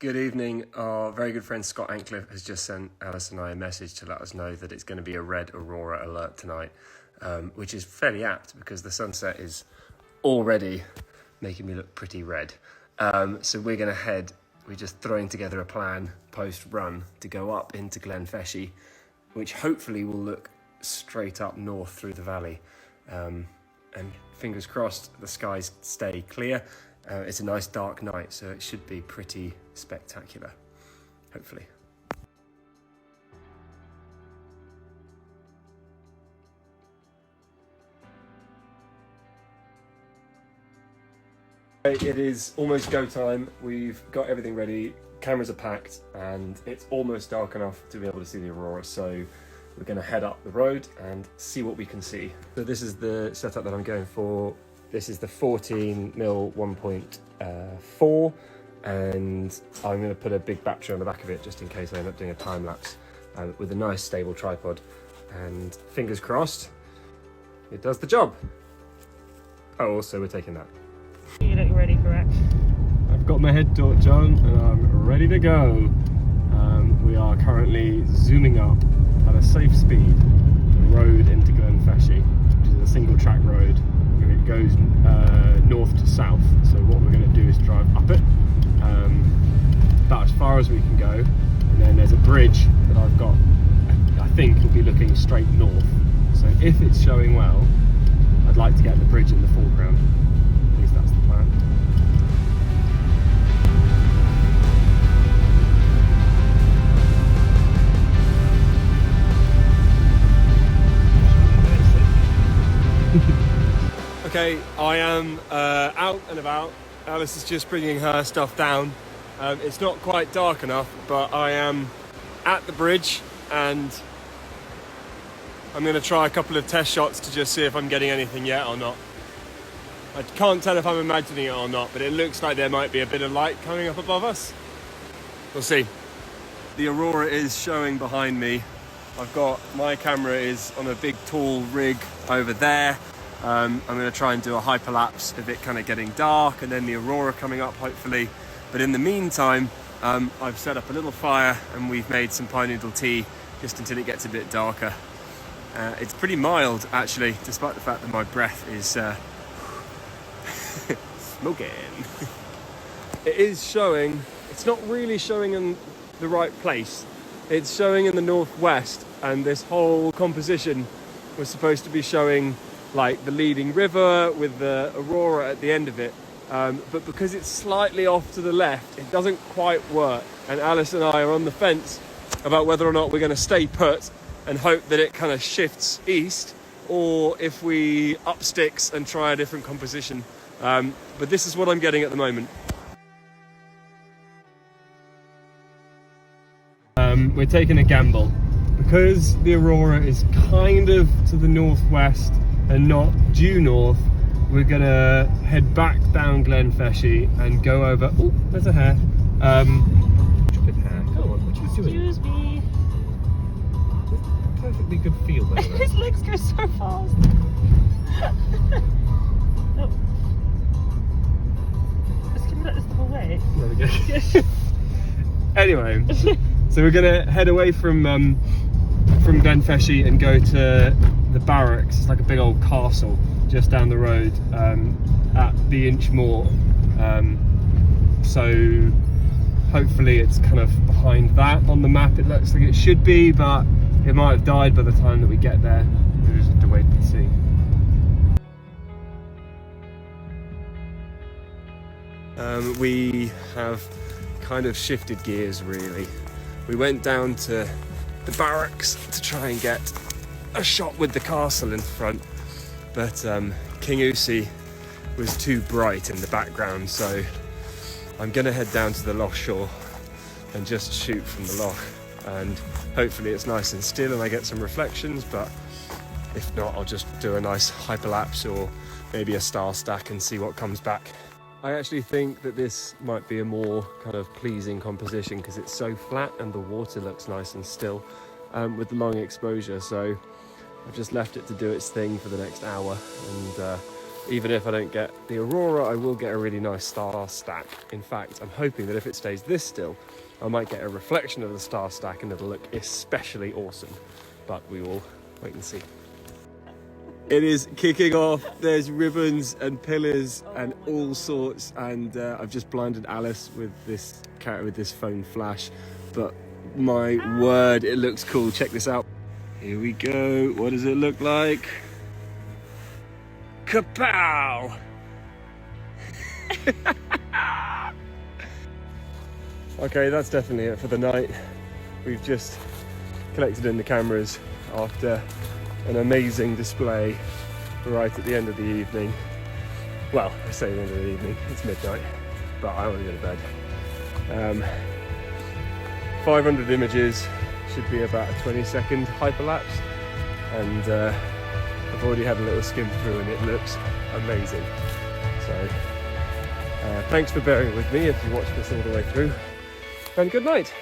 Good evening. Our very good friend Scott Ancliffe has just sent Alice and I a message to let us know that it's going to be a red Aurora alert tonight, which is fairly apt because the sunset is already making me look pretty red. So we're going to we're just throwing together a plan post-run to go up into Glenfeshie, which hopefully will look straight up north through the valley. And fingers crossed the skies stay clear. It's a nice dark night, so it should be pretty spectacular, hopefully. It is almost go time. We've got everything ready, cameras are packed, and it's almost dark enough to be able to see the Aurora, so we're going to head up the road and see what we can see. So this is the setup that I'm going for. This is the 14mm 1.4, and I'm going to put a big battery on the back of it just in case I end up doing a time lapse with a nice stable tripod, and fingers crossed it does the job. Oh, also we're taking that. You look ready for it. I've got my head torch on and I'm ready to go. We are currently zooming up at a safe speed the road into Glenfeshie, which is a single track road. And it goes north to south, so what we're going to do is drive up it about as far as we can go, and then there's a bridge that I've got, I think will be looking straight north, so if it's showing well I'd like to get the bridge in the foreground. At least that's the plan. Okay, I am out and about. Alice is just bringing her stuff down. It's not quite dark enough, but I am at the bridge and I'm going to try a couple of test shots to just see if I'm getting anything yet or not. I can't tell if I'm imagining it or not, but it looks like there might be a bit of light coming up above us. We'll see. The Aurora is showing behind me. I've got my camera is on a big tall rig over there. I'm going to try and do a hyperlapse of it kind of getting dark and then the Aurora coming up hopefully. But in the meantime, I've set up a little fire and we've made some pine noodle tea just until it gets a bit darker. It's pretty mild actually, despite the fact that my breath is smoking. It is showing, it's not really showing in the right place. It's showing in the northwest, and this whole composition was supposed to be showing like the leading river with the Aurora at the end of it, but because it's slightly off to the left it doesn't quite work, and Alice and I are on the fence about whether or not we're going to stay put and hope that it kind of shifts east, or if we up sticks and try a different composition, but this is what I'm getting at the moment. We're taking a gamble because the Aurora is kind of to the northwest and not due north. We're gonna head back down Glenfeshie and go over. Oh, there's a hare. Stupid hare. Go on, what are you doing? Excuse me. Perfectly good feel there. His legs go so fast. Oh. Just keep like this the whole way. There we go. Anyway, so we're gonna head away from Glenfeshie and go to the barracks. It's like a big old castle just down the road at the Inchmore. So hopefully it's kind of behind that on the map. It looks like it should be, but it might have died by the time that we get there. We'll just have to wait and see. We have kind of shifted gears really. We went down to the barracks to try and get a shot with the castle in front, but King Usi was too bright in the background, so I'm gonna head down to the loch shore and just shoot from the loch, and hopefully it's nice and still and I get some reflections, but if not I'll just do a nice hyperlapse or maybe a star stack and see what comes back. I actually think that this might be a more kind of pleasing composition because it's so flat and the water looks nice and still with the long exposure, so I've just left it to do its thing for the next hour, and even if I don't get the Aurora, I will get a really nice star stack. In fact, I'm hoping that if it stays this still, I might get a reflection of the star stack and it'll look especially awesome. But we will wait and see. It is kicking off. There's ribbons and pillars and all sorts, and I've just blinded Alice with this phone flash, but my word, it looks cool. Check this out. Here we go. What does it look like? Kapow! Okay, that's definitely it for the night. We've just collected in the cameras after an amazing display right at the end of the evening. Well, I say the end of the evening, it's midnight, but I want to go to bed. 500 images, should be about a 20-second hyperlapse, and I've already had a little skim through and it looks amazing. So thanks for bearing with me if you watched this all the way through, and good night.